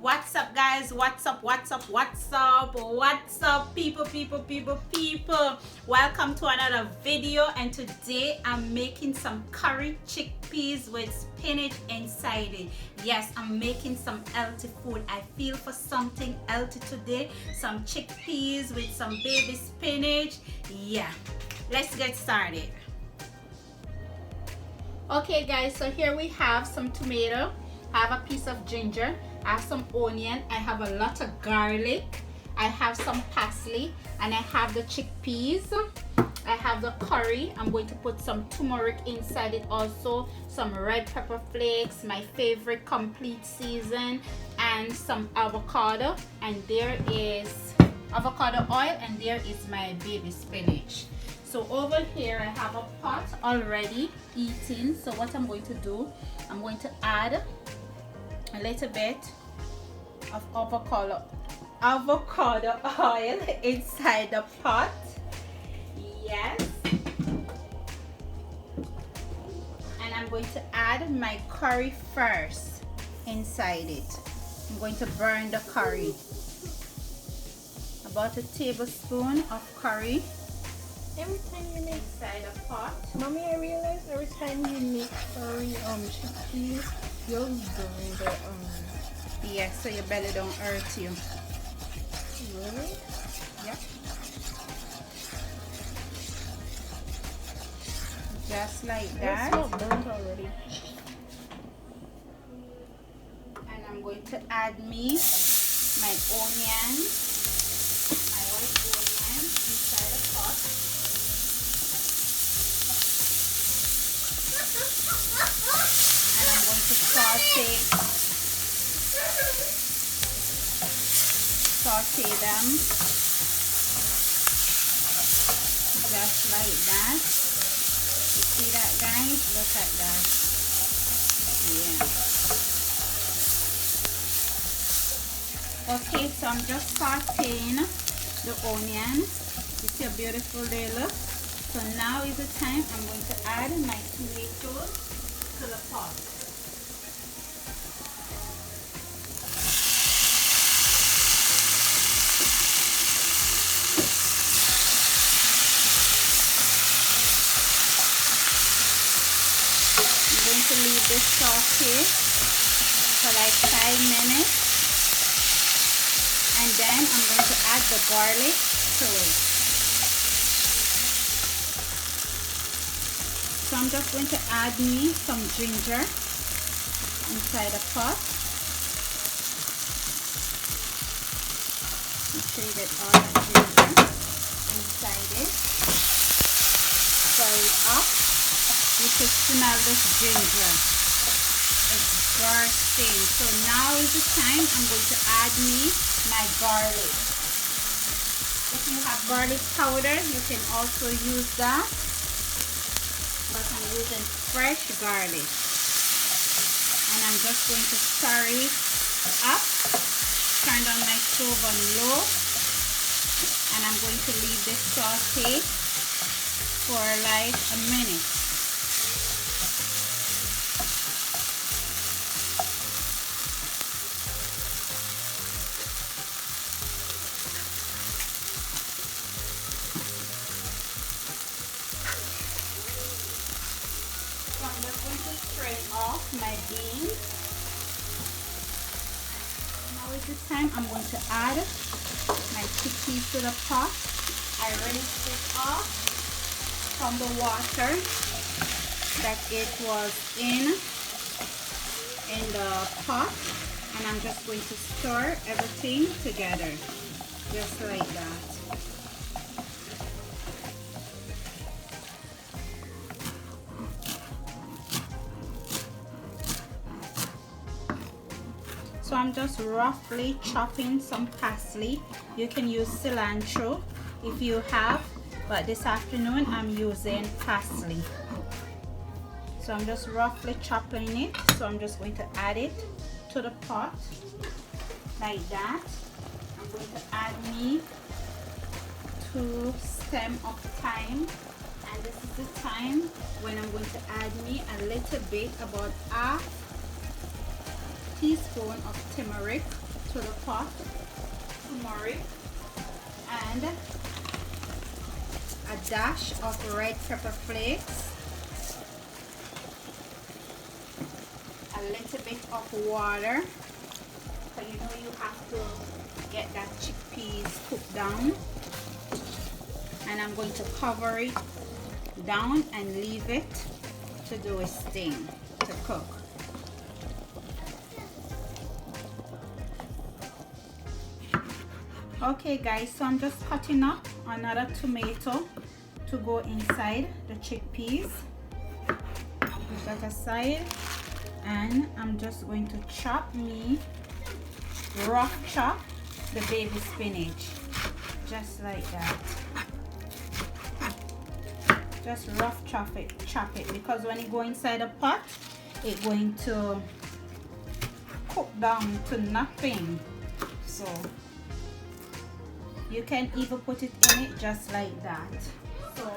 What's up, guys? What's up, people? Welcome to another video, and today I'm making some curry chickpeas with spinach inside it. Yes, I'm making some healthy food. I feel for something healthy today. Some chickpeas with some baby spinach. Yeah, let's get started. Okay guys, so here we have some tomato, I have a piece of ginger, I have some onion, I have a lot of garlic, I have some parsley, and I have the chickpeas, I have the curry. I'm going to put some turmeric inside it also, some red pepper flakes, my favorite complete season, and some avocado, and there is avocado oil, and there is my baby spinach. So over here I have a pot already heating. So what I'm going to do, I'm going to add a little bit of avocado oil inside the pot. Yes. And I'm going to add my curry first inside it. I'm going to burn the curry. About a tablespoon of curry. Every time you make inside a pot. Mommy, I realize every time you make curry chickpeas, you'll burn the Yeah, so your belly don't hurt you. Really? Yep. Just like that. It's not burnt already. And I'm going to add me my onion, my white onion inside the pot. And I'm going to saute them just like that. You see that, guys? Look at that. Yeah. Okay, so I'm just sauteing the onions. You see how beautiful they look? So now is the time I'm going to add my tomatoes to the pot. I'm going to leave this saute for like 5 minutes, and then I'm going to add the garlic to it. So I'm just going to add me some ginger inside the pot. Make sure you get all that ginger inside it. Stir it up. You can smell this ginger. It's bursting. So now is the time I'm going to add me my garlic. If you have garlic powder, you can also use that. But I'm using fresh garlic. And I'm just going to stir it up. Turn on my stove on low. And I'm going to leave this saute for like a minute. I'm just going to strain off my beans. Now is the time I'm going to add my chickpeas to the pot. I already took off from the water that it was in the pot, and I'm just going to stir everything together just like that. So I'm just roughly chopping some parsley. You can use cilantro if you have, but this afternoon I'm using parsley. So I'm just roughly chopping it. So I'm just going to add it to the pot like that. I'm going to add me 2 stems of thyme, and this is the time when I'm going to add me a little bit, about half teaspoon of turmeric to the pot, turmeric, and a dash of red pepper flakes, a little bit of water, so you know you have to get that chickpeas cooked down. And I'm going to cover it down and leave it to do its thing, to cook. Okay guys, so I'm just cutting up another tomato to go inside the chickpeas. Put that aside, and I'm just going to rough chop the baby spinach, just like that. Just rough chop it, because when it go inside the pot, it's going to cook down to nothing. So you can even put it in it just like that. So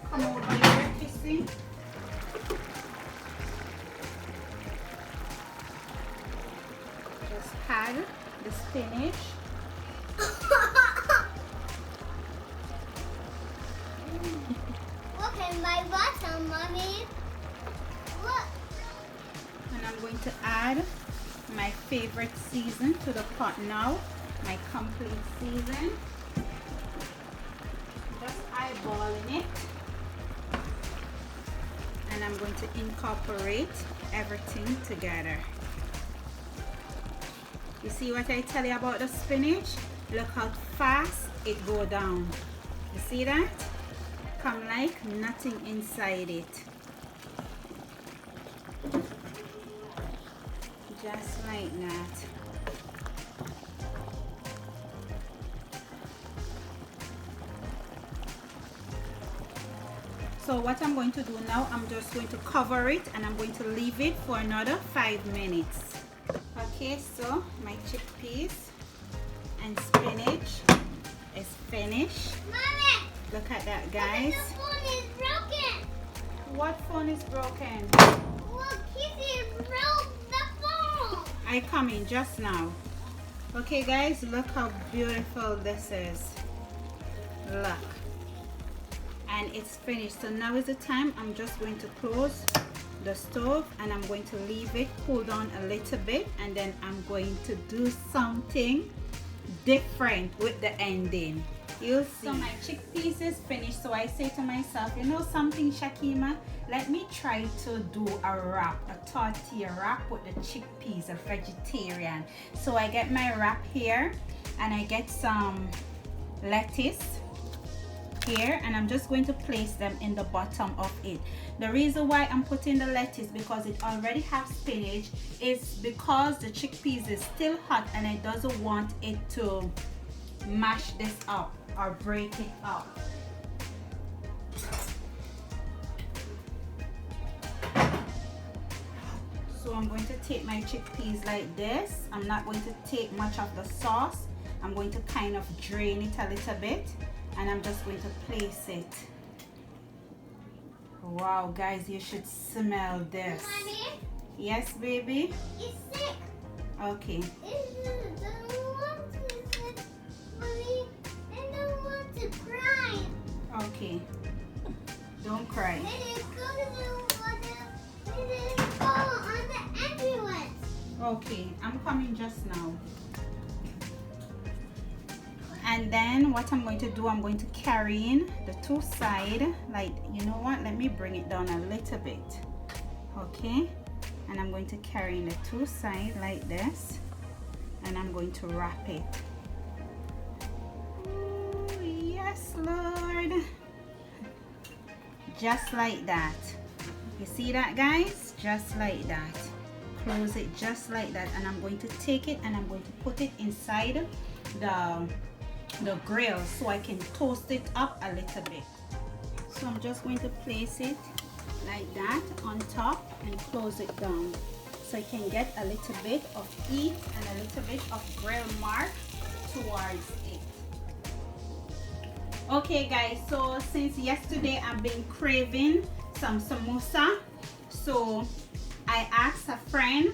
come over here, Kissy. Just add the spinach. Look at my bottom, Mommy. Look. And I'm going to add my favorite season to the pot now. My complete season. Just eyeballing it. And I'm going to incorporate everything together. You see what I tell you about the spinach? Look how fast it go down. You see that? Come like nothing inside it. Just like that. So what I'm going to do now, I'm just going to cover it and I'm going to leave it for another 5 minutes. Okay, so my chickpeas and spinach is finished. Mommy! Look at that, guys. The phone is broken. What phone is broken? Look, Kissy broke the phone. I come in just now. Okay, guys, look how beautiful this is. Look. And it's finished. So now is the time. I'm just going to close the stove and I'm going to leave it cool down a little bit, and then I'm going to do something different with the ending. You'll see. So my chickpeas is finished, so I say to myself, you know something, Shakima, let me try to do a wrap, a tortilla wrap with the chickpeas, a vegetarian. So I get my wrap here and I get some lettuce here, and I'm just going to place them in the bottom of it. The reason why I'm putting the lettuce, because it already has spinach, is because the chickpeas is still hot and I doesn't want it to mash this up or break it up. So I'm going to take my chickpeas like this. I'm not going to take much of the sauce. I'm going to kind of drain it a little bit, and I'm just going to place it. Wow, guys, you should smell this. Mommy? Yes, baby? It's sick. Okay. Mommy, I don't want to cry. Okay. Don't cry. Let it go to the water. Let it fall on the ambulance. Okay, I'm coming just now. And then what I'm going to do, I'm going to carry in the two sides, like, you know what, let me bring it down a little bit. Okay, and I'm going to carry in the two sides like this, and I'm going to wrap it. Ooh, yes, Lord. Just like that. You see that, guys? Just like that. Close it just like that, and I'm going to take it and I'm going to put it inside the grill so I can toast it up a little bit. So I'm just going to place it like that on top and close it down so I can get a little bit of heat and a little bit of grill mark towards it. Okay guys, so since yesterday I've been craving some samosa, so I asked a friend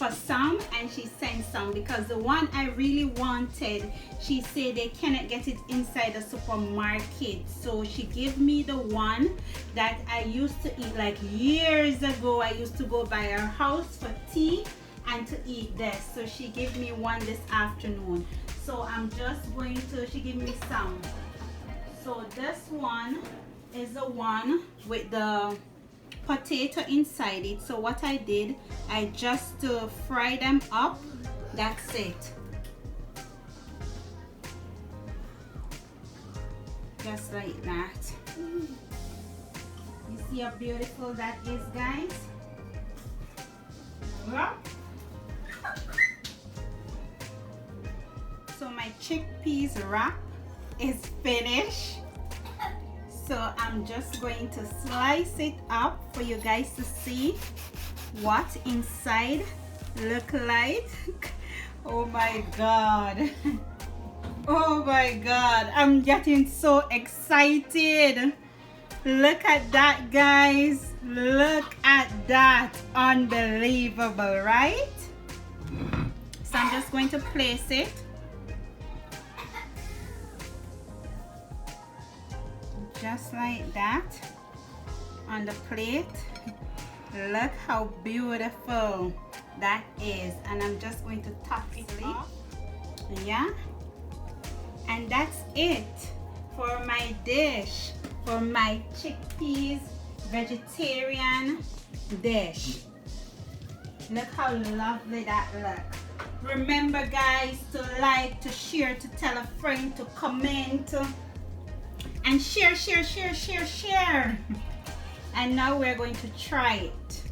for some, and she sent some because the one I really wanted, she said they cannot get it inside the supermarket, so she gave me the one that I used to eat like years ago. I used to go by her house for tea and to eat this, so she gave me one this afternoon. So I'm just going to, she gave me some. So this one is the one with the potato inside it. So what I did, I just fry them up. That's it. Just like that. You see how beautiful that is, guys? Yeah. So my chickpeas wrap is finished. So I'm just going to slice it up for you guys to see what inside look like. Oh my god. Oh my god, I'm getting so excited. Look at that, guys. Look at that. Unbelievable, right? So I'm just going to place it. Just like that on the plate. Look how beautiful that is. And I'm just going to top it off. Yeah. And that's it for my dish, for my chickpeas vegetarian dish. Look how lovely that looks. Remember, guys, to like, to share, to tell a friend, to comment, and share. And now we're going to try it.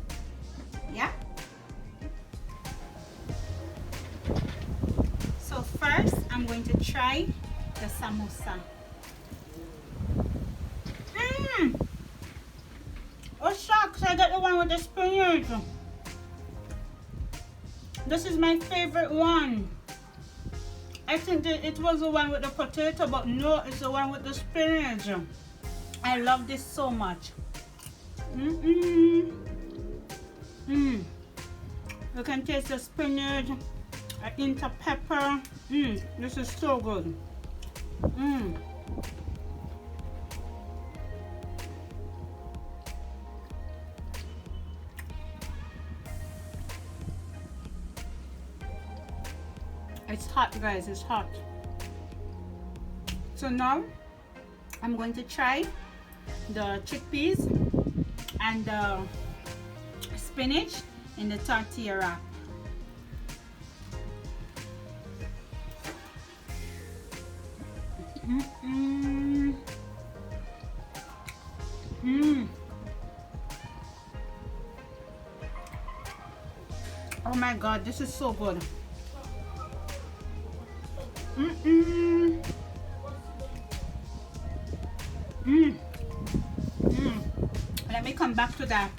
Yeah. So first, I'm going to try the samosa. Oh shucks, I got the one with the spinach. This is my favorite one. I think that it was the one with the potato, but no, it's the one with the spinach. I love this so much. You can taste the spinach, a hint of pepper. This is so good. It's hot, guys, it's hot. So now I'm going to try the chickpeas and the spinach in the tortilla wrap. Oh my god, this is so good. Let me come back to that.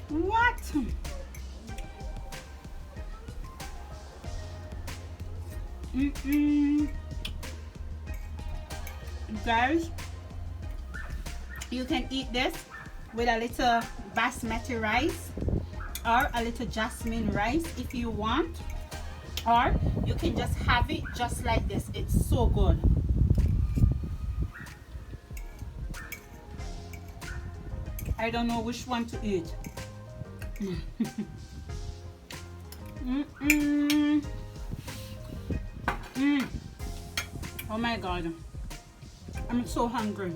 What? Guys, you can eat this with a little basmati rice or a little jasmine rice if you want, or you can just have it just like this. It's so good. I don't know which one to eat. Oh my god, I'm so hungry.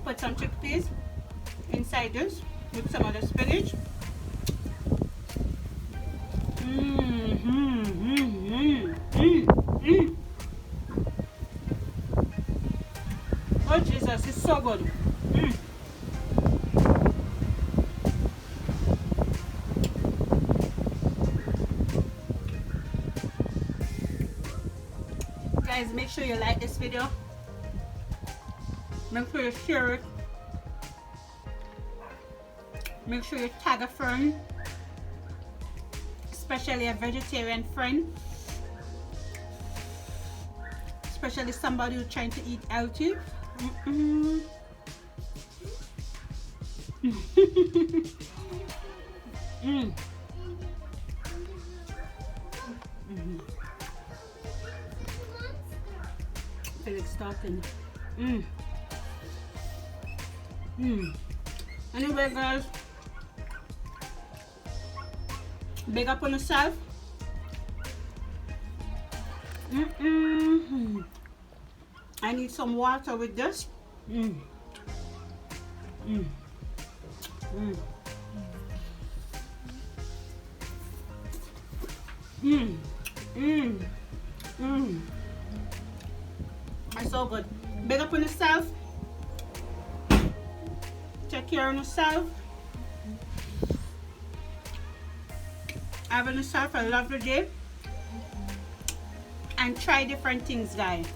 Put some chickpeas inside this with some of the spinach. Oh Jesus, it's so good. Guys, make sure you like this video. Make sure you share it. Make sure you tag a friend. especially a vegetarian friend, especially somebody who's trying to eat healthy. Feel it starting. Anyway, guys, big up on yourself. I need some water with this. It's so good. Big up on yourself. Take care of yourself. Have yourself a lovely day. And try different things, guys.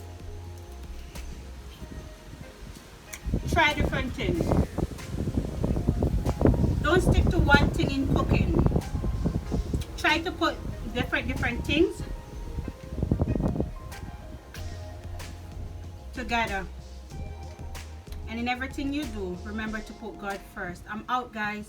Try different things. Don't stick to one thing in cooking. Try to put different things together. And in everything you do, remember to put God first. I'm out, guys.